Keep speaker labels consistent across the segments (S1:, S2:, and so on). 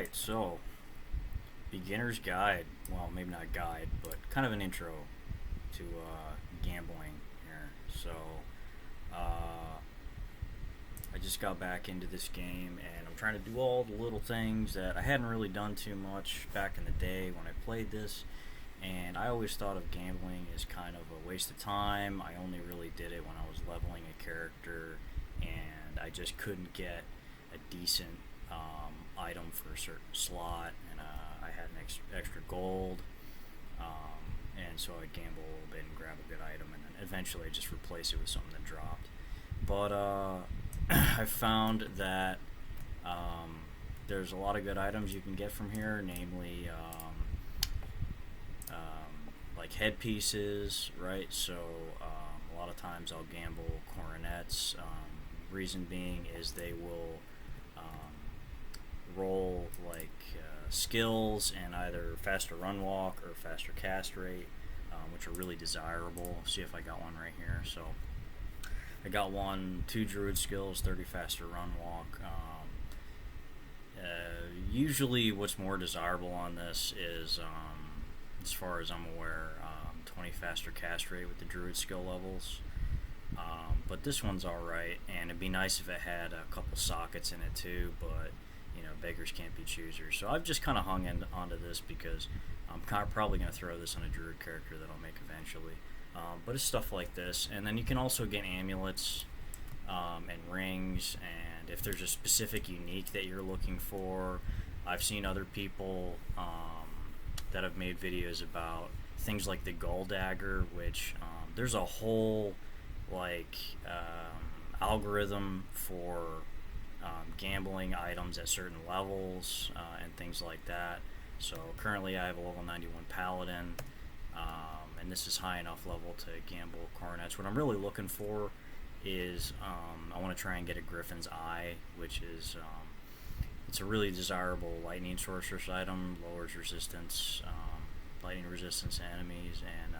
S1: Alright, so beginner's guide. Well, maybe not guide, but kind of an intro to gambling here. So, I just got back into this game and I'm trying to do all the little things that I hadn't really done too much back in the day when I played this. And I always thought of gambling as kind of a waste of time. I only really did it when I was leveling a character and I just couldn't get a decent item for a certain slot, and I had an extra gold, and so I'd gamble a little bit and grab a good item, and then eventually I'd just replace it with something that dropped. But I found that there's a lot of good items you can get from here, namely like headpieces, right? So a lot of times I'll gamble coronets. Reason being is they will roll like skills and either faster run walk or faster cast rate, which are really desirable. See if I got one right here. So I got 2 druid skills, 30 faster run walk. Usually what's more desirable on this is, as far as I'm aware, 20 faster cast rate with the druid skill levels. But this one's alright, and it'd be nice if it had a couple sockets in it too, but you know, beggars can't be choosers. So I've just kind of hung onto this because I'm probably going to throw this on a druid character that I'll make eventually. But it's stuff like this, and then you can also get amulets and rings, and if there's a specific unique that you're looking for, I've seen other people that have made videos about things like the Gull Dagger, which there's a whole like algorithm for gambling items at certain levels and things like that. So currently I have a level 91 paladin, and this is high enough level to gamble coronets. What I'm really looking for is I want to try and get a Griffin's Eye, which is it's a really desirable lightning sorceress item, lowers resistance, lightning resistance to enemies, and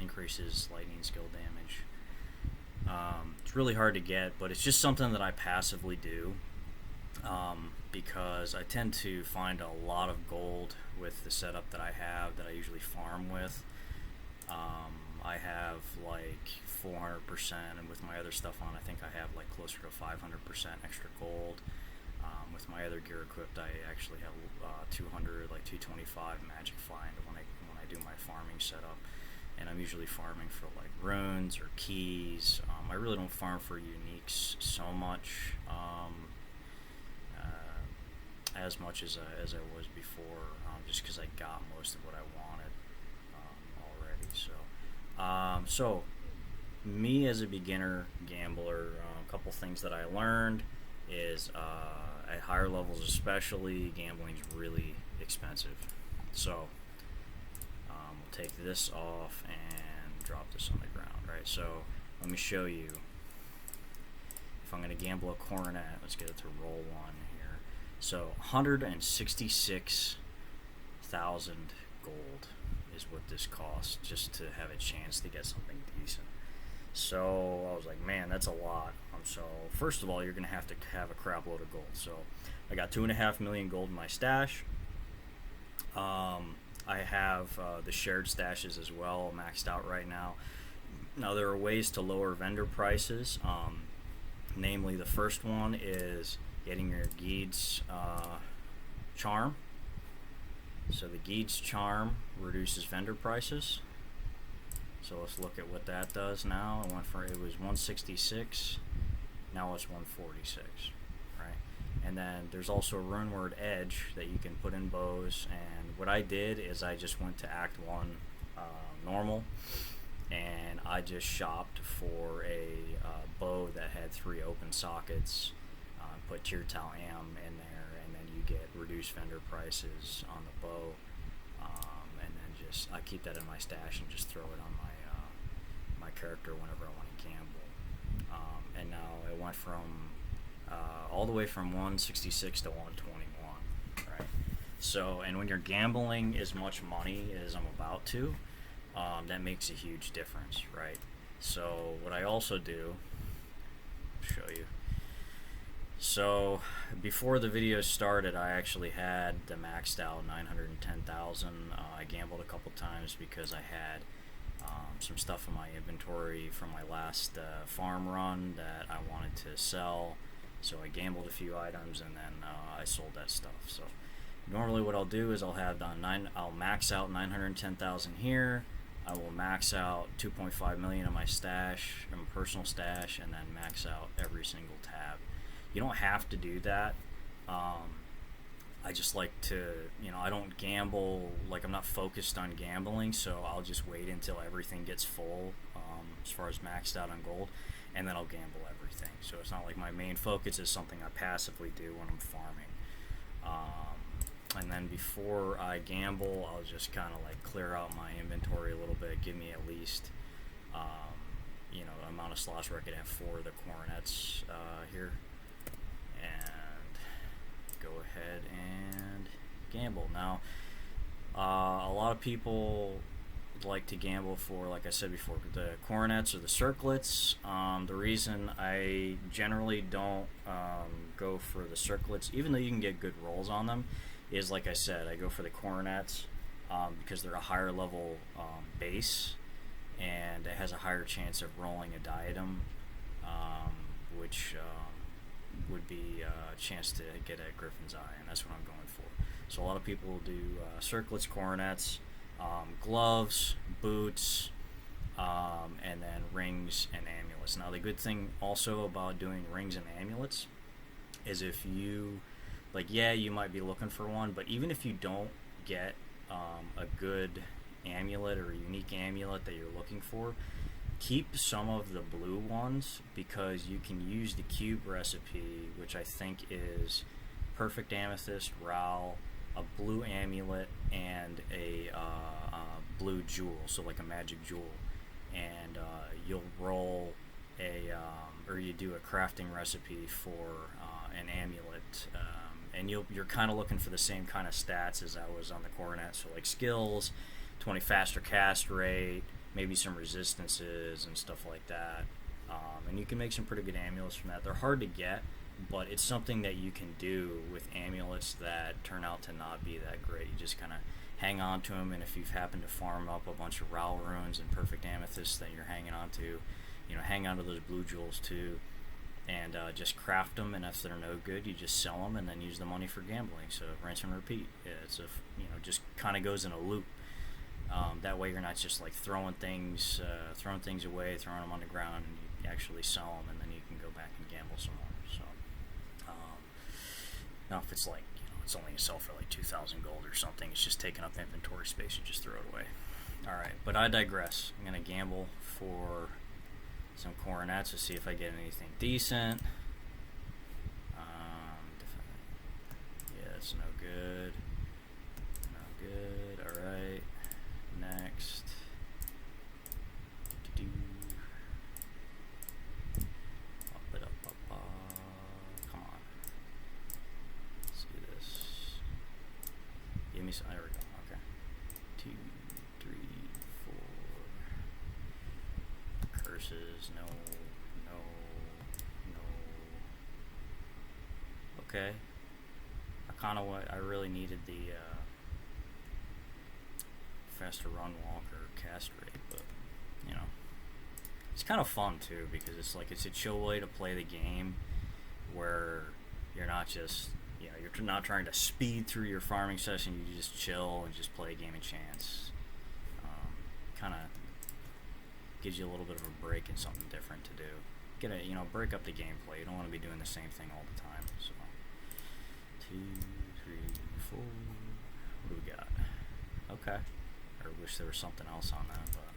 S1: increases lightning skill damage. It's really hard to get, but it's just something that I passively do because I tend to find a lot of gold with the setup that I have that I usually farm with. I have like 400%, and with my other stuff on, I think I have like closer to 500% extra gold. With my other gear equipped, I actually have 200, like 225 magic find when I do my farming setup. And I'm usually farming for like runes or keys. I really don't farm for uniques so much, as much as I was before, just because I got most of what I wanted already. So me as a beginner gambler, a couple things that I learned is at higher levels especially, gambling's really expensive. So we'll take this off and drop this on the ground, right? So let me show you. If I'm going to gamble a coronet, let's get it to roll 1 here. So 166,000 gold is what this costs just to have a chance to get something decent. So I was like, man, that's a lot. So first of all, you're going to have a crap load of gold. So I got 2.5 million gold in my stash. I have the shared stashes as well maxed out right now. Now there are ways to lower vendor prices. Namely, the first one is getting your Guide's charm. So the Guide's charm reduces vendor prices. So let's look at what that does now. It was 166, now it's 146, right? And then there's also a runeward edge that you can put in bows. And what I did is I just went to Act 1 normal, and I just shopped for a bow that had 3 open sockets, put Tirtal Am in there, and then you get reduced vendor prices on the bow. And then I keep that in my stash and just throw it on my character whenever I want to gamble. And now it went from all the way from 166 to 121, right? So, and when you're gambling as much money as I'm about to, that makes a huge difference, right? So what I also do, show you, So before the video started, I actually had the maxed out 910,000. I gambled a couple times because I had some stuff in my inventory from my last farm run that I wanted to sell. So I gambled a few items and then I sold that stuff. So normally what I'll do is I'll max out 910,000 here. I will max out 2.5 million in my stash, in my personal stash, and then max out every single tab. You don't have to do that. I just like to, I don't gamble, like I'm not focused on gambling, so I'll just wait until everything gets full as far as maxed out on gold, and then I'll gamble everything. So it's not like my main focus is something I passively do when I'm farming. And then before I gamble, I'll just kind of like clear out my inventory a little bit, give me at least, amount of slots where I could have 4 of the coronets here. And go ahead and gamble. Now, a lot of people like to gamble for, like I said before, the coronets or the circlets. The reason I generally don't go for the circlets, even though you can get good rolls on them, is like I said, I go for the coronets because they're a higher level base, and it has a higher chance of rolling a diadem, which would be a chance to get a Griffin's Eye, and that's what I'm going for. So a lot of people will do circlets, coronets, gloves, boots, and then rings and amulets. Now the good thing also about doing rings and amulets is if you, you might be looking for one, but even if you don't get a good amulet or a unique amulet that you're looking for, keep some of the blue ones, because you can use the cube recipe, which I think is perfect amethyst, Ral, a blue amulet, and a blue jewel, so like a magic jewel, and you'll roll or you do a crafting recipe for an amulet, and you're kind of looking for the same kind of stats as I was on the coronet, so like skills, 20 faster cast rate, maybe some resistances and stuff like that, and you can make some pretty good amulets from that. They're hard to get, but it's something that you can do with amulets that turn out to not be that great. You just kind of hang on to them, and if you've happened to farm up a bunch of Ral runes and perfect amethysts that you're hanging on to, hang on to those blue jewels too, and just craft them, and if they're no good, you just sell them and then use the money for gambling. So rinse and repeat. It's just kind of goes in a loop. That way you're not just like throwing things away, throwing them on the ground, and you actually sell them, and then you can go back and gamble some more. So now if it's like, it's only a sell for like 2,000 gold or something, it's just taking up inventory space, you just throw it away. Alright, but I digress. I'm going to gamble for some coronets to see if I get anything decent. Yeah, it's no good. No good. Alright. Next. Come on. Let's do this. Give me some. There we go. Okay. 2, 3, 4. Curses. No. No. No. Okay. I really needed the faster run walk or cast rate, but it's kind of fun too, because it's a chill way to play the game where you're not just you're not trying to speed through your farming session. You just chill and just play a game of chance. Kind of gives you a little bit of a break and something different to do. Break up the gameplay. You don't want to be doing the same thing all the time. So 2, 3, 4. What do we got? Okay. I wish there was something else on that, but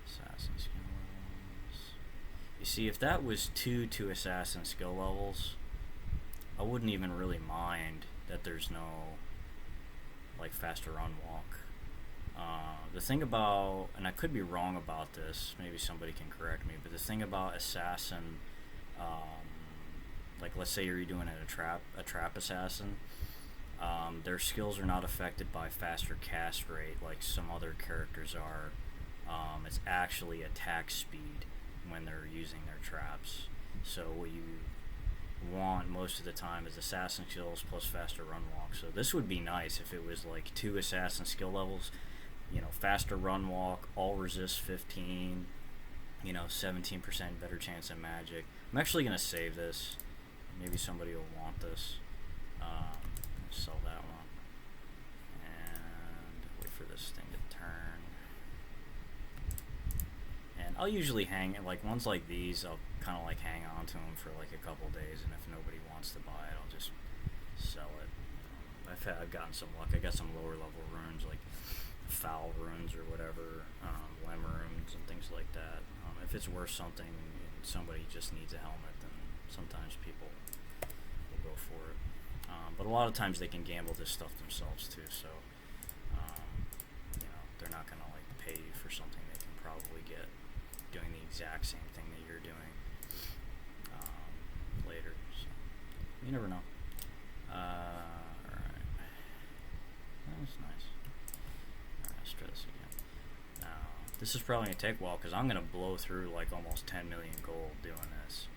S1: assassin skill levels. You see, if that was 2 assassin skill levels, I wouldn't even really mind that there's no faster run walk. The thing about, and I could be wrong about this, maybe somebody can correct me, but the thing about assassin, let's say you're doing a trap assassin, their skills are not affected by faster cast rate like some other characters are. It's actually attack speed when they're using their traps. So want most of the time is assassin skills plus faster run walk. So this would be nice if it was like 2 assassin skill levels, you know, faster run walk, all resist 15, you know, 17% better chance at magic. I'm actually going to save this. Maybe somebody will want this. Sell that one. And wait for this thing to turn. And I'll usually hang, like ones like these, I'll kind of like hang on to them for like a couple days, and if nobody wants to buy it, I'll just sell it. I've gotten some luck. I got some lower level runes like foul runes or whatever, lem runes and things like that. If it's worth something and somebody just needs a helmet, then sometimes people will go for it. But a lot of times they can gamble this stuff themselves too, so you know, they're not gonna like pay you for something they can probably get doing the exact same thing that you're doing later. So you never know. Alright. That was nice. Alright, let's try this again. Now, this is probably going to take a while because I'm going to blow through like almost 10 million gold doing this.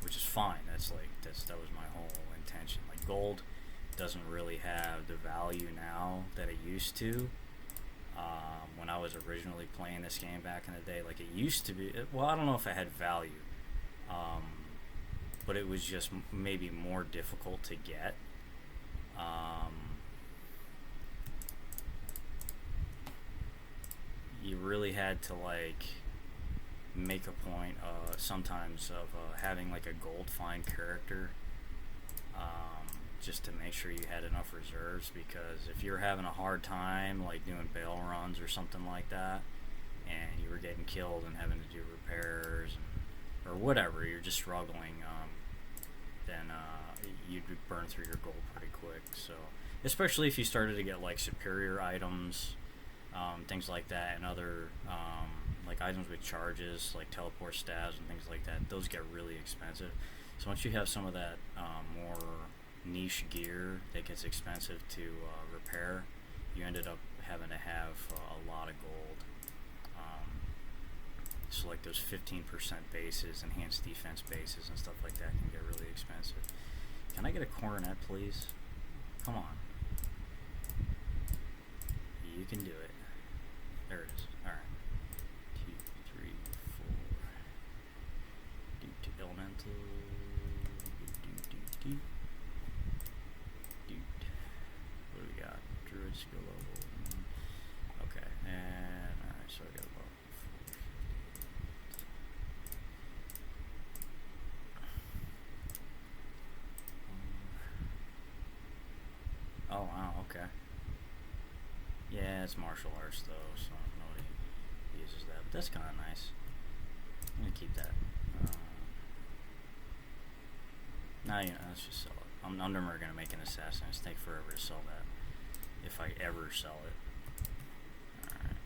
S1: Which is fine. That was my whole intention. Like, gold doesn't really have the value now that it used to. When I was originally playing this game back in the day, like it used to be, well, I don't know if it had value, but it was just maybe more difficult to get. You really had to like make a point sometimes of having like a gold find character, just to make sure you had enough reserves, because if you're having a hard time like doing bail runs or something like that, and you were getting killed and having to do repairs or whatever, you're just struggling, then you'd burn through your gold pretty quick. So especially if you started to get like superior items, things like that, and other like items with charges like teleport stabs and things like that, those get really expensive. So once you have some of that more niche gear that gets expensive to repair, you ended up having to have a lot of gold. So like those 15% bases, enhanced defense bases and stuff like that can get really expensive. Can I get a coronet, please? Come on. You can do it. There it is. Alright. 2, 3, 4. Do elemental. Do. What do we got? Druid skill level. Okay. And alright, so I got about 4. Oh wow, okay. Yeah, it's martial arts though, so nobody uses that, but that's kind of nice. I'm gonna keep that. Now, you know, let's just sell it. I'm never gonna make an assassin. It's take forever to sell that, if I ever sell it. Alright.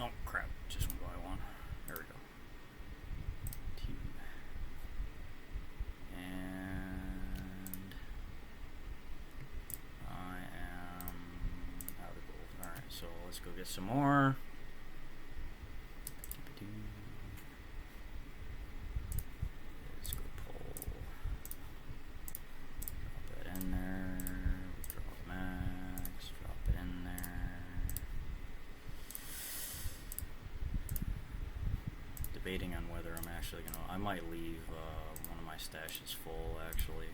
S1: Oh crap, just went by one. There we go. 2. And I am out of gold. Alright, so let's go get some more. Let's go pull. Drop that in there. Drop max. Drop it in there. Debating on whether I'm actually gonna. I might leave one of my stashes full actually.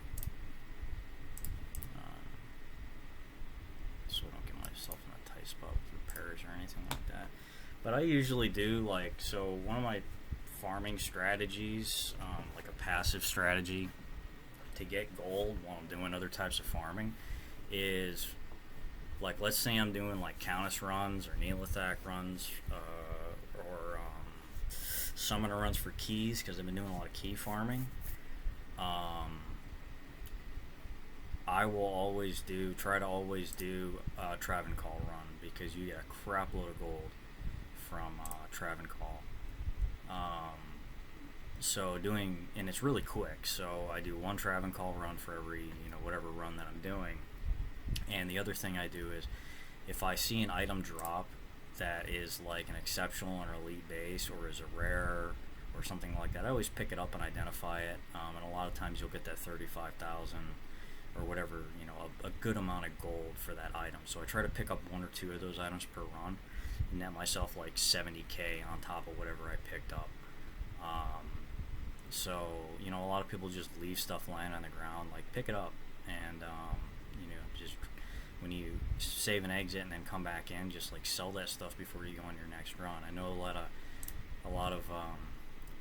S1: So I don't get myself in a tight spot with repairs or anything like that. But I usually do, like, so one of my farming strategies, like a passive strategy to get gold while I'm doing other types of farming, is, like, let's say I'm doing, like, Countess runs or Neolithak runs, or Summoner runs for keys, because I've been doing a lot of key farming. I will always try to always do a Travancore run, because you get a crap load of gold from Travancore. So and it's really quick, so I do one Travancore run for every, you know, whatever run that I'm doing. And the other thing I do is, if I see an item drop that is like an exceptional or elite base, or is a rare, or something like that. I always pick it up and identify it, and a lot of times you'll get that 35,000 or whatever, you know, a good amount of gold for that item. So I try to pick up 1 or 2 of those items per run, and net myself like 70k on top of whatever I picked up. So, you know, a lot of people just leave stuff lying on the ground. Like, pick it up, and you know, just when you save and exit and then come back in, just like sell that stuff before you go on your next run. I know a lot of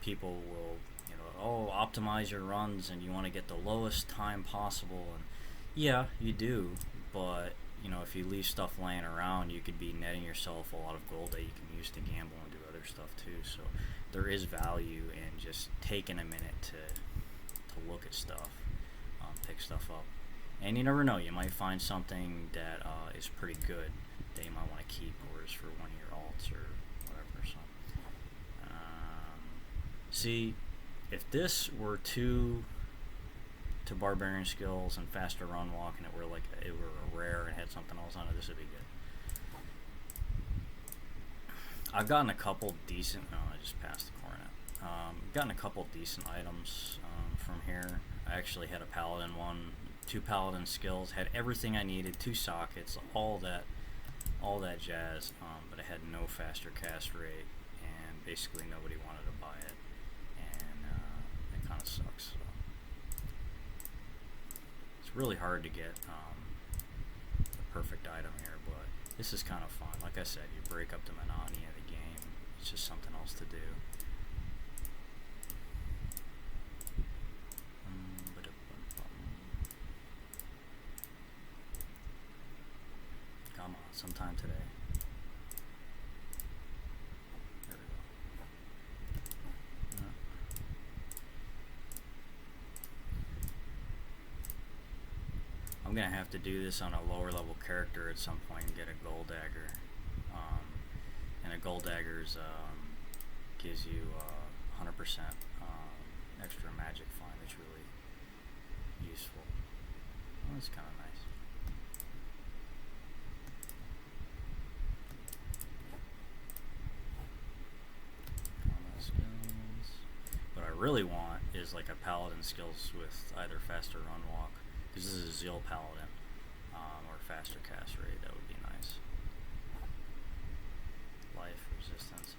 S1: people will, you know, oh, optimize your runs and you want to get the lowest time possible, and yeah, you do, but you know, if you leave stuff laying around, you could be netting yourself a lot of gold that you can use to gamble and do other stuff too. So there is value in just taking a minute to look at stuff, pick stuff up, and you never know, you might find something that is pretty good that you might want to keep, or is for one of your alts or whatever. So see, if this were to barbarian skills and faster run walk, and it were a rare and had something else on it, this would be good. I've gotten a couple decent. Oh, I just passed the cornet. Gotten a couple decent items from here. I actually had a paladin one, 2 paladin skills, had everything I needed, 2 sockets, all that jazz. But it had no faster cast rate, and basically nobody wanted to buy it, and it kind of sucks. So it's really hard to get the perfect item here, but this is kind of fun. Like I said, you break up the monotony of the game. It's just something else to do. Come on, sometime today. There we go. Yeah. I'm gonna have to do this on a lower level character at some point and get a gold dagger. And a gold dagger's gives you 100% extra magic find. That's really useful. Well, that's kind of nice. Combat skills. What I really want is like a paladin skills with either faster run walk, because this is a Zeal paladin, or faster cast rate. That would be nice. Life resistances.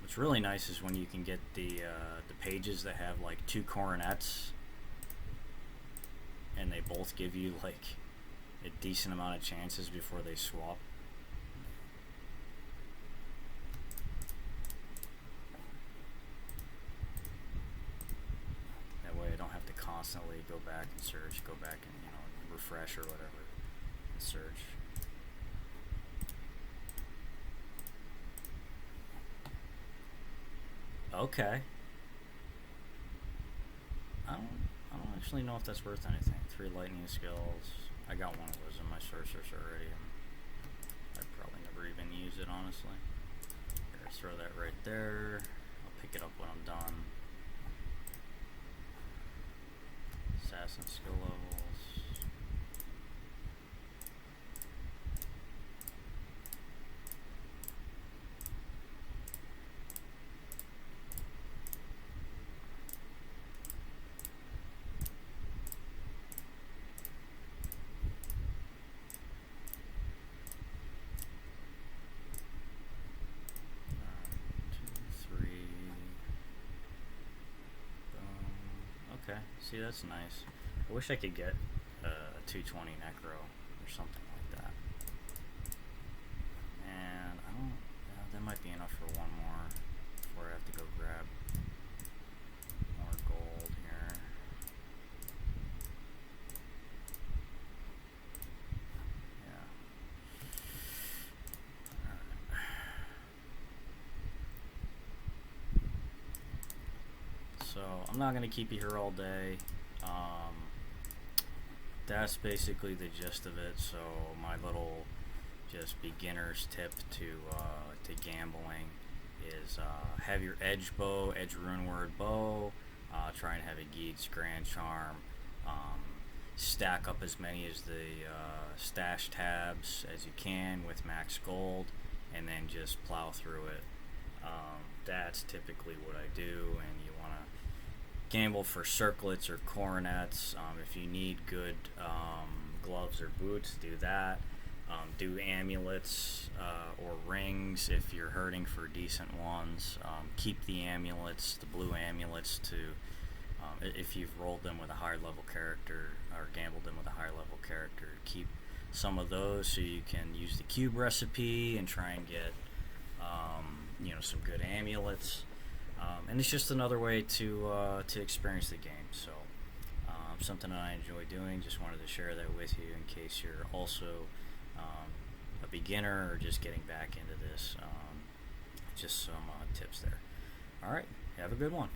S1: What's really nice is when you can get the pages that have like 2 coronets, and they both give you like a decent amount of chances before they swap. That way I don't have to constantly go back and search, go back and, you know, refresh or whatever and search. Okay. I don't actually know if that's worth anything. 3 lightning skills. I got one of those in my sorceress already, and I'd probably never even use it, honestly. Here, throw that right there. I'll pick it up when I'm done. Assassin skill levels. Okay, see, that's nice. I wish I could get a 220 Necro or something like that. And I don't, that might be enough for one more before I have to go grab more gold here. So I'm not going to keep you here all day. That's basically the gist of it. So my little just beginner's tip to gambling is have your edge bow, edge rune word bow. Try and have a Geats Grand Charm. Stack up as many as the stash tabs as you can with max gold, and then just plow through it. That's typically what I do, and you want to gamble for circlets or coronets. If you need good gloves or boots, do that. Do amulets or rings if you're hurting for decent ones. Keep the amulets, the blue amulets, to if you've rolled them with a higher level character or gambled them with a higher level character. Keep some of those so you can use the cube recipe and try and get some good amulets. And it's just another way to experience the game. So something that I enjoy doing. Just wanted to share that with you in case you're also a beginner or just getting back into this. Just some tips there. All right, have a good one.